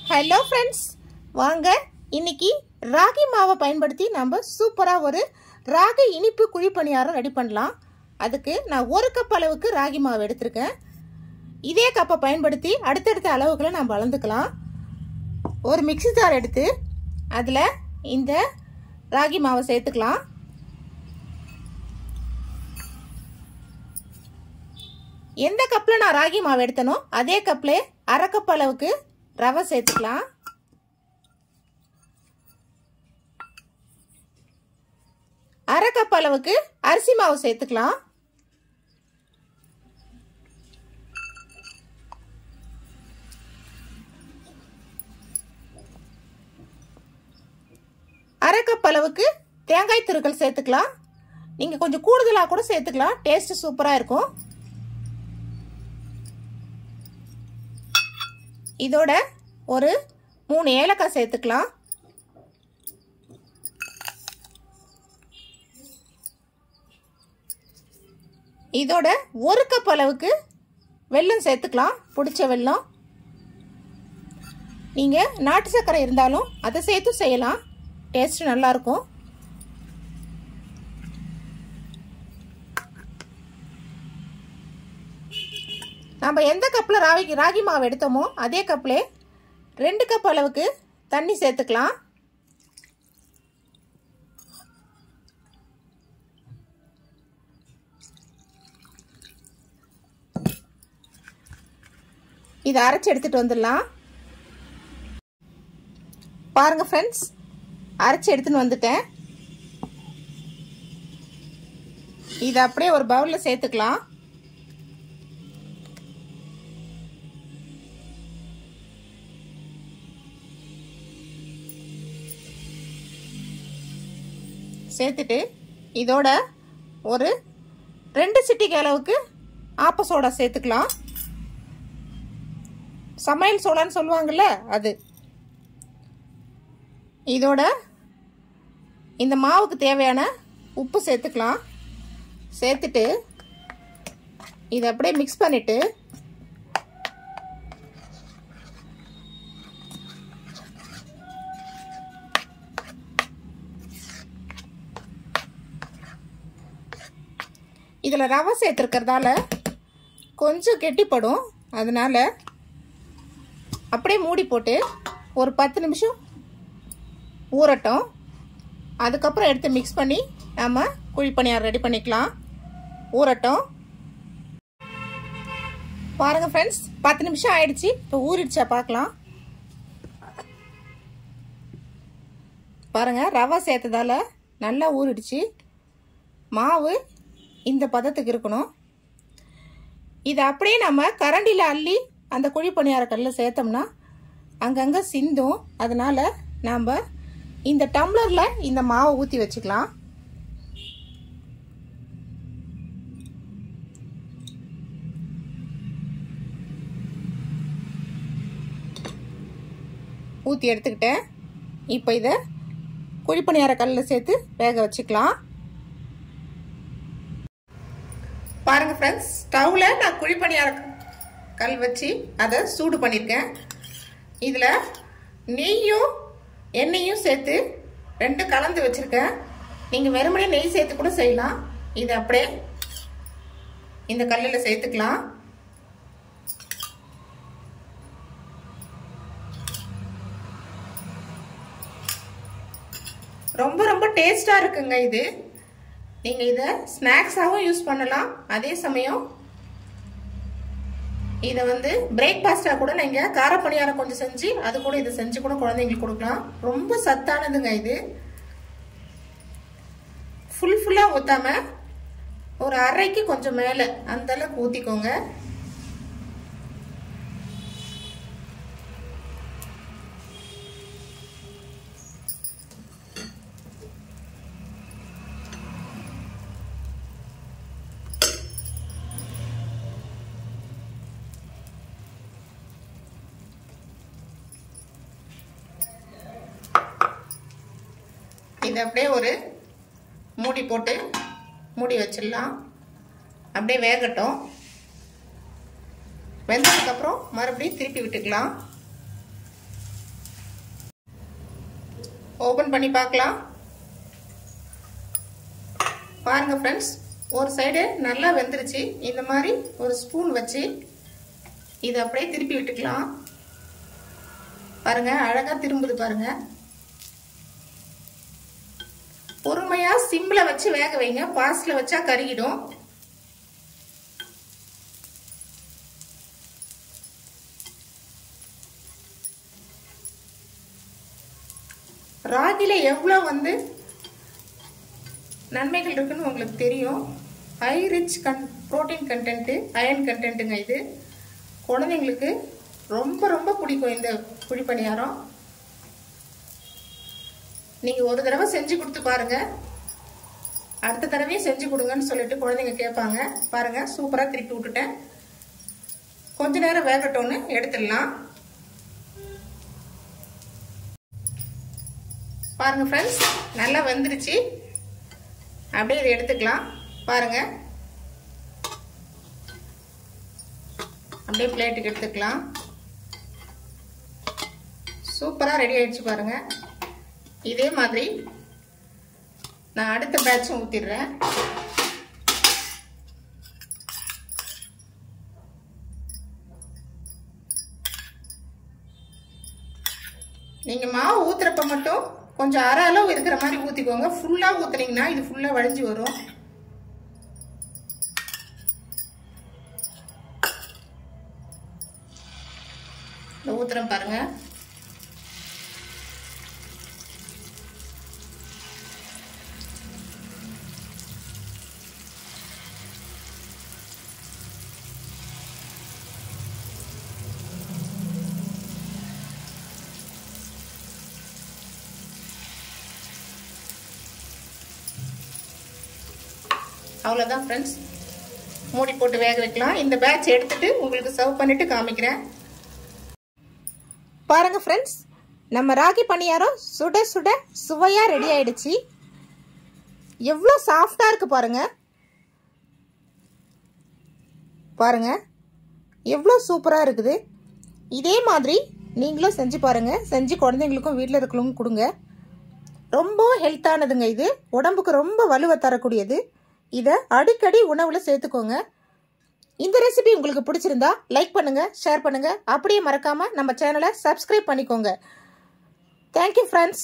Hello friends, வாங்க இன்னைக்கு ராகி மாவை பயன்படுத்தி நம்ம சூப்பராக ஒரு ராகி இனிப்பு குழி பணியாரம் ரெடி பண்ணலாம். அதுக்கு நான் 1 கப் அளவுக்கு ராகி மாவு எடுத்திருக்கேன். இதே கப்பை பயன்படுத்தி அடுத்தடுத்த அளவுகளை நம்ம அளந்துக்கலாம். ஒரு மிக்ஸி ஜார் எடுத்து அதில் இந்த ராகி மாவை சேர்த்துக்கலாம். எந்த கப்பில் நான் ராகி மாவு எடுத்தனோ அதே கப்பில் 1/2 கப் அளவுக்கு ரவை சேர்த்துக்கலாம். அரை கப் அளவுக்கு அரிசி மாவு சேர்த்துக்கலாம். அரை கப் அளவுக்கு தேங்காய் துருக்கல் சேர்த்துக்கலாம். நீங்க கொஞ்சம் கூடுதலாக கூட சேர்த்துக்கலாம், டேஸ்ட் சூப்பரா இருக்கும். இதோட ஒரு 3 ஏலக்காய் சேர்த்துக்கலாம். இதோட 1 கப் அளவுக்கு வெல்லம் சேர்த்துக்கலாம், பிடிச்ச வெல்லம். நீங்க நாட்டு சர்க்கரை இருந்தாலும் அதை சேர்த்து செய்யலாம், டேஸ்ட் நல்லா இருக்கும். நம்ம எந்த கப்பில் ராகி மாவு எடுத்தோமோ அதே கப்பில் 2 கப் அளவுக்கு தண்ணி சேர்த்துக்கலாம். இதை அரைச்சி எடுத்துட்டு வந்துடலாம். பாருங்க ஃப்ரெண்ட்ஸ், அரைச்சி எடுத்துன்னு வந்துட்டேன். இதை அப்படியே ஒரு பவுலில் சேர்த்துக்கலாம். சேர்த்துட்டு இதோட ஒரு 2 சிட்டிகை அளவுக்கு ஆப்ப சோடா சேர்த்துக்கலாம். சமையல் சோடான்னு சொல்லுவாங்கல்ல அது. இதோட இந்த மாவுக்கு தேவையான உப்பு சேர்த்துக்கலாம். சேர்த்துட்டு இதை அப்படியே மிக்ஸ் பண்ணிட்டு இதில் ரவை சேர்த்துருக்கிறதால கொஞ்சம் கெட்டிப்படும். அதனால அப்படியே மூடி போட்டு ஒரு 10 நிமிஷம் ஊறட்டும். அதுக்கப்புறம் எடுத்து மிக்ஸ் பண்ணி நம்ம குழி பணியாரம் ரெடி பண்ணிக்கலாம். ஊறட்டும். பாருங்க ஃப்ரெண்ட்ஸ், 10 நிமிஷம் ஆயிடுச்சு. இப்போ ஊறிடுச்சா பார்க்கலாம். பாருங்க, ரவை சேர்த்ததால நல்லா ஊறிடுச்சு. மாவு இந்த பதத்துக்கு இருக்கணும். இதை அப்படியே நம்ம கரண்டியில் அள்ளி அந்த குழி பணியார கல்லில் சேர்த்தோம்னா அங்கங்கே சிந்தும். அதனால நாம் இந்த டம்ளரில் இந்த மாவை ஊற்றி வச்சுக்கலாம். ஊற்றி எடுத்துக்கிட்டேன். இப்போ இதை குழி பணியார கல்லில் சேர்த்து வேக வச்சுக்கலாம். பாருங்க ஃப்ரெண்ட்ஸ், ஸ்டவ்ல நான் குழி பணியார கல் வச்சு அதை சூடு பண்ணியிருக்கேன். இதில் நெய்யும் எண்ணெயும் சேர்த்து 2 கலந்து வச்சிருக்கேன். நீங்கள் வெறுமனே நெய் சேர்த்து கூட செய்யலாம். இதை அப்படியே இந்த கல்லில் சேர்த்துக்கலாம். ரொம்ப ரொம்ப டேஸ்டா இருக்குங்க இது. நீங்க இதை ஸ்நாக்ஸாகவும் யூஸ் பண்ணலாம். அதே சமயம் இதை பிரேக்ஃபாஸ்டா கூட நீங்க கார பணியாரம் கொஞ்சம் செஞ்சு அது கூட இதை செஞ்சு கூட குழந்தைங்களுக்கு கொடுக்கலாம். ரொம்ப சத்தானதுங்க இது. ஃபுல்லா ஊத்தாம ஒரு அரைக்கு கொஞ்சம் மேல அந்த அளவுக்கு ஊத்திக்கோங்க. இதை அப்படியே ஒரு மூடி போட்டு மூடி வச்சிடலாம். அப்படியே வேகட்டும். வெந்ததுக்கு அப்புறம் மறுபடியும் திருப்பி விட்டுக்கலாம். ஓபன் பண்ணி பார்க்கலாம். பாருங்க ஃப்ரெண்ட்ஸ், ஒரு சைடு நல்லா வெந்துருச்சு. இந்த மாதிரி ஒரு ஸ்பூன் வச்சு இதை அப்படியே திருப்பி விட்டுக்கலாம். பாருங்க, அழகா திரும்புது பாருங்க. பொறுமையா சிம்ல வச்சு வேக வைங்க. பாஸ்ட்ல வச்சா கருகிடும். ராகில எவ்வளவு நன்மைகள் இருக்குன்னு உங்களுக்கு தெரியும். High rich protein content, iron கண்டென்ட்டுங்க. இது குழந்தைங்களுக்கு ரொம்ப ரொம்ப பிடிக்கும் இந்த குழிப்பணியாரம். நீங்க ஒரு தடவை செஞ்சு கொடுத்து பாருங்க, அடுத்த தடவையும் செஞ்சு கொடுங்கன்னு சொல்லிட்டு குழந்தைங்க கேட்பாங்க. பாருங்க, சூப்பரா திருப்பி விட்டுட்டேன். கொஞ்ச நேரம் வேகட்டும்னு எடுத்துடலாம். பாருங்க ஃப்ரெண்ட்ஸ், நல்லா வெந்துருச்சு. அப்படியே இதை எடுத்துக்கலாம். பாருங்க, அப்படியே பிளேட்டுக்கு எடுத்துக்கலாம். சூப்பரா ரெடி ஆயிடுச்சு பாருங்க. இதே மாதிரி நான் அடுத்த பேட்சும் ஊத்திடுறேன். நீங்க மாவு ஊத்துறப்ப மட்டும் கொஞ்சம் அரை அளவு இருக்கிற மாதிரி ஊத்திக்கோங்க. ஃபுல்லா ஊத்துனீங்கன்னா இது ஃபுல்லா வழிஞ்சு வரும். ஊத்துறேன் பாருங்க. அவ்வளவுதான் ஃப்ரெண்ட்ஸ், மூடி போட்டு வேக வைக்கலாம். இந்த பேட்ச் எடுத்துட்டு உங்களுக்கு சர்வ் பண்ணிட்டு காமிக்கிறேன். பாருங்க ஃப்ரெண்ட்ஸ், நம்ம ராகி பணியாரம் சுட சுட சுவையா ரெடி ஆயிடுச்சு. எவ்வளோ சாஃப்டா இருக்கு பாருங்க. பாருங்க, எவ்வளோ சூப்பரா இருக்குது. இதே மாதிரி நீங்களும் செஞ்சு பாருங்க. செஞ்சு குழந்தைங்களுக்கும் வீட்டில் இருக்கிறவங்களுக்கும் கொடுங்க. ரொம்ப ஹெல்த்தானதுங்க. இது உடம்புக்கு ரொம்ப வலுவை தரக்கூடியது. இதை அடிக்கடி உணவுல சேர்த்துக்கோங்க. இந்த ரெசிபி உங்களுக்கு பிடிச்சிருந்தா லைக் பண்ணுங்க, ஷேர் பண்ணுங்க. அப்படியே மறக்காம நம்ம சேனலை சப்ஸ்கிரைப் பண்ணிக்கோங்க. Thank you friends.